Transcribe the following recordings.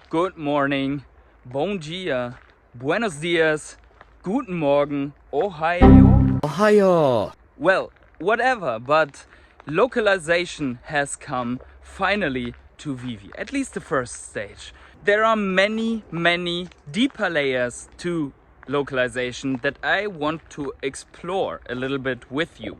good morning, bom dia, buenos dias, guten Morgen, Ohio. Ohio. Well, whatever, but localization has come finally to VEVE, at least the first stage. There are many deeper layers to localization that I want to explore a little bit with you.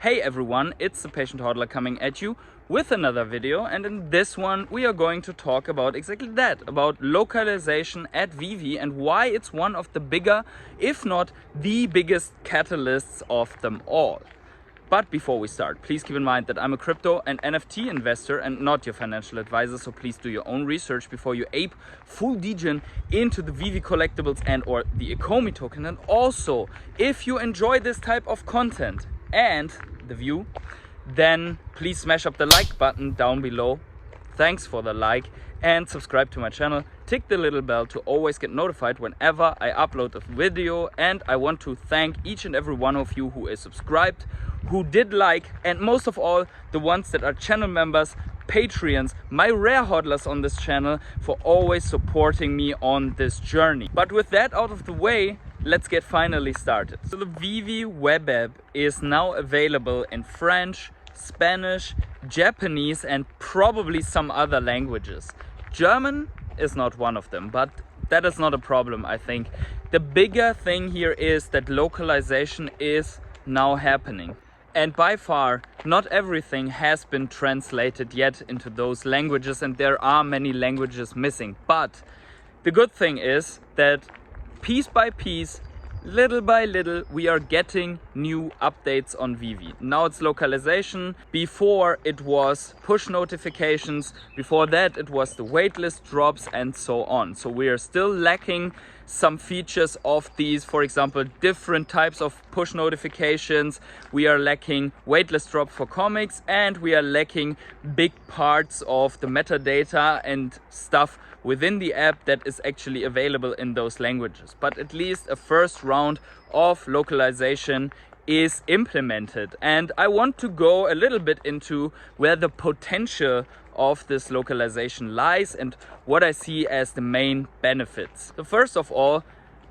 Hey everyone, it's the Patient Hodler coming at you with another video, and in this one we are going to talk about exactly that, about localization at VEVE and why it's one of the bigger, if not the biggest catalysts of them all. But before we start, please keep in mind that I'm a crypto and NFT investor and not your financial advisor, so please do your own research before you ape full degen into the VEVE collectibles and or the Ecomi token. And also, if you enjoy this type of content and the view, then please smash up the like button down below. Thanks for the like, and subscribe to my channel. Tick the little bell to always get notified whenever I upload a video. And I want to thank each and every one of you who is subscribed, who did like, and most of all the ones that are channel members, Patreons, my rare hodlers on this channel, for always supporting me on this journey. But with that out of the way, let's get finally started. So the VEVE web app is now available in French, Spanish, Japanese, and probably some other languages. German is not one of them, but that is not a problem, I think. The bigger thing here is that localization is now happening. And by far, not everything has been translated yet into those languages, and there are many languages missing. But the good thing is that piece by piece, little by little, we are getting new updates on VEVE. Now it's localization. Before it was push notifications. Before that it was the waitlist drops and so on. So we are still lacking some features of these, for example, different types of push notifications. We are lacking waitlist drop for comics, and we are lacking big parts of the metadata and stuff within the app that is actually available in those languages. But at least a first round of localization is implemented, and I want to go a little bit into where the potential of this localization lies and what I see as the main benefits. So first of all,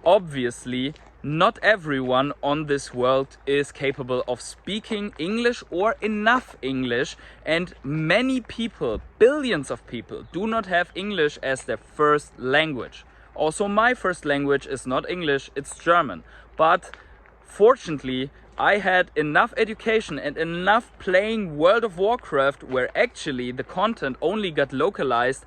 obviously not everyone on this world is capable of speaking English or enough English, and many people, billions of people, do not have English as their first language. Also, my first language is not English, it's German. But fortunately, I had enough education and enough playing World of Warcraft, where actually the content only got localized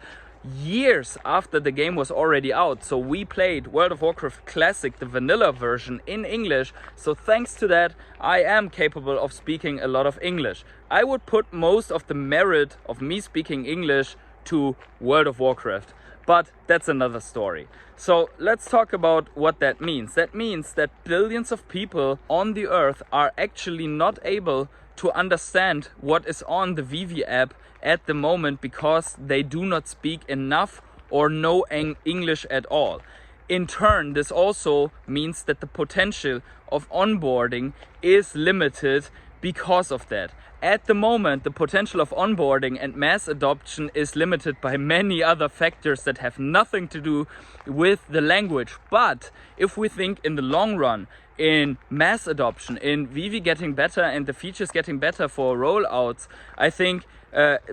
years after the game was already out. So we played World of Warcraft Classic, the vanilla version, in English. So thanks to that, I am capable of speaking a lot of English. I would put most of the merit of me speaking English to World of Warcraft. But that's another story. So let's talk about what that means. That means that billions of people on the earth are actually not able to understand what is on the VEVE app at the moment because they do not speak enough or no English at all. In turn, this also means that the potential of onboarding is limited because of that. At the moment, the potential of onboarding and mass adoption is limited by many other factors that have nothing to do with the language. But if we think in the long run, in mass adoption, in VEVE getting better and the features getting better for rollouts, I think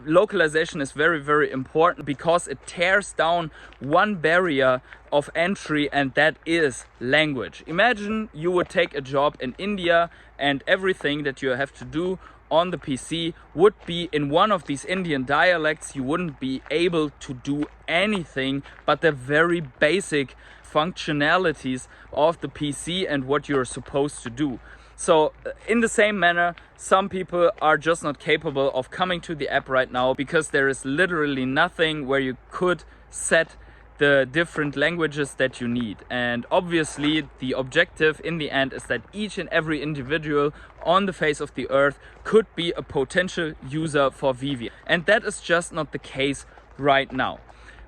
localization is very important because it tears down one barrier of entry, and that is language. Imagine you would take a job in India and everything that you have to do on the PC would be in one of these Indian dialects. You wouldn't be able to do anything but the very basic functionalities of the PC and what you're supposed to do. So in the same manner, some people are just not capable of coming to the app right now because there is literally nothing where you could set the different languages that you need. And obviously the objective in the end is that each and every individual on the face of the earth could be a potential user for VEVE. And that is just not the case right now.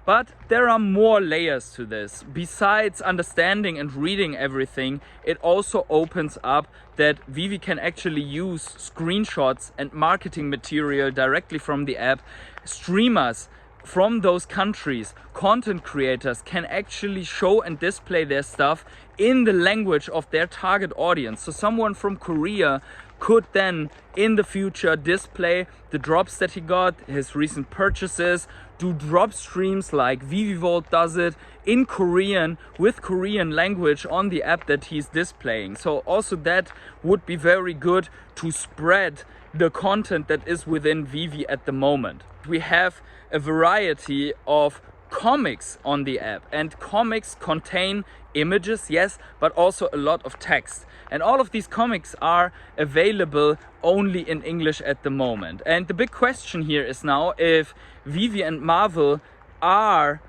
But there are more layers to this. Besides understanding and reading everything, it also opens up that VEVE can actually use screenshots and marketing material directly from the app. Streamers from those countries, content creators, can actually show and display their stuff in the language of their target audience. So someone from Korea could then in the future display the drops that he got, his recent purchases, do drop streams like VEVE Vault does it in Korean with Korean language on the app that he's displaying. So also that would be very good to spread the content that is within VEVE at the moment. We have a variety of comics on the app, and comics contain images, yes, but also a lot of text. And all of these comics are available only in English at the moment. And the big question here is now if VEVE and Marvel are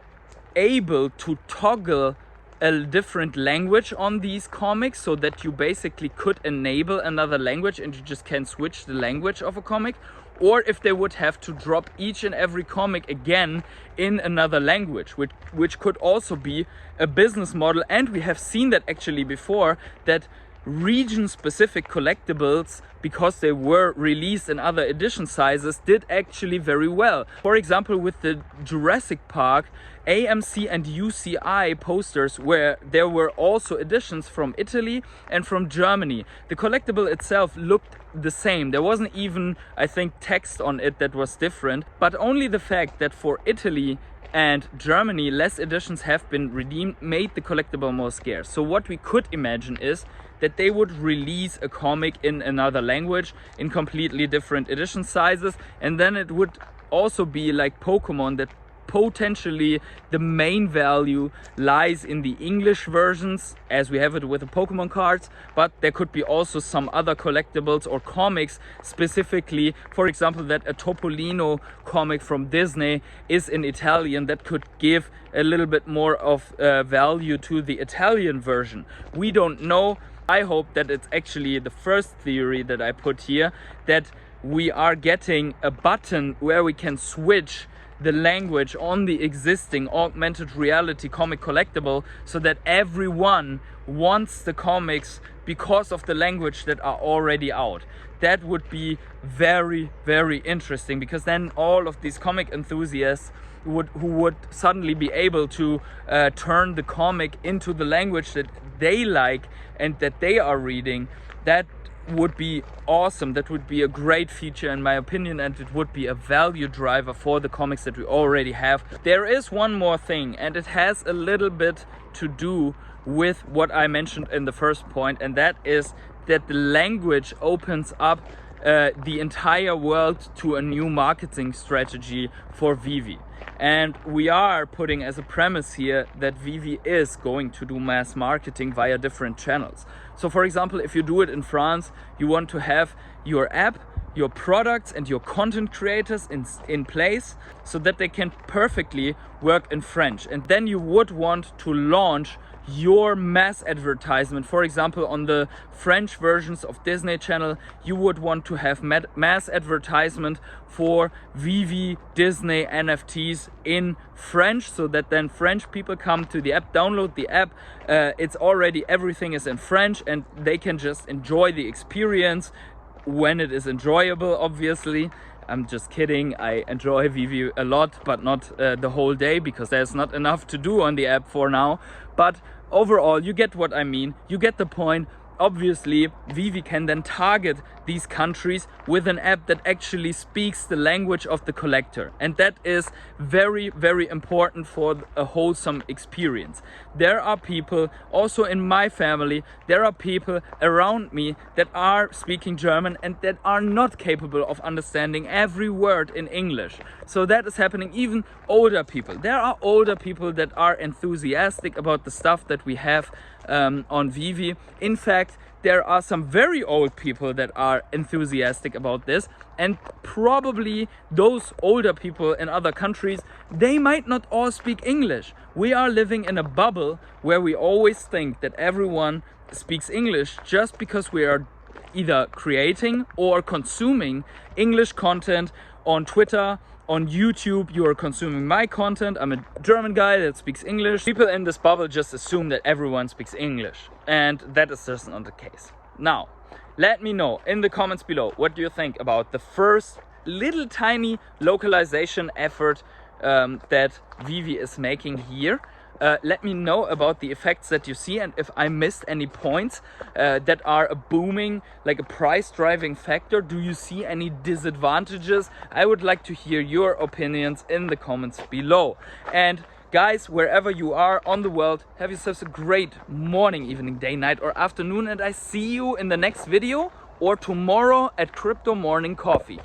able to toggle a different language on these comics, so that you basically could enable another language and you just can switch the language of a comic, or if they would have to drop each and every comic again in another language, which could also be a business model. And we have seen that actually before, that region-specific collectibles, because they were released in other edition sizes, did actually very well. For example, with the Jurassic Park AMC and UCI posters, where there were also editions from Italy and from Germany. The collectible itself looked the same. There wasn't even, I think, text on it that was different, but only the fact that for Italy and Germany less editions have been redeemed made the collectible more scarce. So what we could imagine is that they would release a comic in another language in completely different edition sizes, and then it would also be like Pokemon, that potentially the main value lies in the English versions as we have it with the Pokemon cards, but there could be also some other collectibles or comics specifically, for example, that a Topolino comic from Disney is in Italian, that could give a little bit more of value to the Italian version. We don't know. I hope that it's actually the first theory that I put here, that we are getting a button where we can switch the language on the existing augmented reality comic collectible, so that everyone wants the comics because of the language that are already out. That would be very, very interesting, because then all of these comic enthusiasts who would suddenly be able to turn the comic into the language that they like and that they are reading. That would be awesome. That would be a great feature in my opinion, and it would be a value driver for the comics that we already have. There is one more thing, and it has a little bit to do with what I mentioned in the first point, and that is that the language opens up the entire world to a new marketing strategy for VEVE. And we are putting as a premise here that VEVE is going to do mass marketing via different channels. So for example, if you do it in France, you want to have your app, your products and your content creators in place so that they can perfectly work in French. And then you would want to launch your mass advertisement. For example, on the French versions of Disney Channel, you would want to have mass advertisement for VEVE Disney NFTs in French, so that then French people come to the app, download the app, it's already, everything is in French, and they can just enjoy the experience when it is enjoyable, obviously. I'm just kidding, I enjoy VEVE a lot, but not the whole day, because there's not enough to do on the app for now. But overall, you get what I mean, you get the point. Obviously, VEVE can then target these countries with an app that actually speaks the language of the collector. And that is very, very important for a wholesome experience. There are people, also in my family, there are people around me that are speaking German and that are not capable of understanding every word in English. So that is happening. Even older people. There are older people that are enthusiastic about the stuff that we have on VEVE. In fact, there are some very old people that are enthusiastic about this, and probably those older people in other countries, they might not all speak English. We are living in a bubble where we always think that everyone speaks English just because we are either creating or consuming English content on Twitter, on YouTube you are consuming my content. I'm a German guy that speaks English. People in this bubble just assume that everyone speaks English, and that is just not the case. Now, let me know in the comments below, what do you think about the first little tiny localization effort that VEVE is making here? Let me know about the effects that you see, and if I missed any points that are a booming, like a price driving factor. Do you see any disadvantages? I would like to hear your opinions in the comments below. And guys, wherever you are on the world, have yourselves a great morning, evening, day, night or afternoon, and I see you in the next video or tomorrow at Crypto Morning Coffee.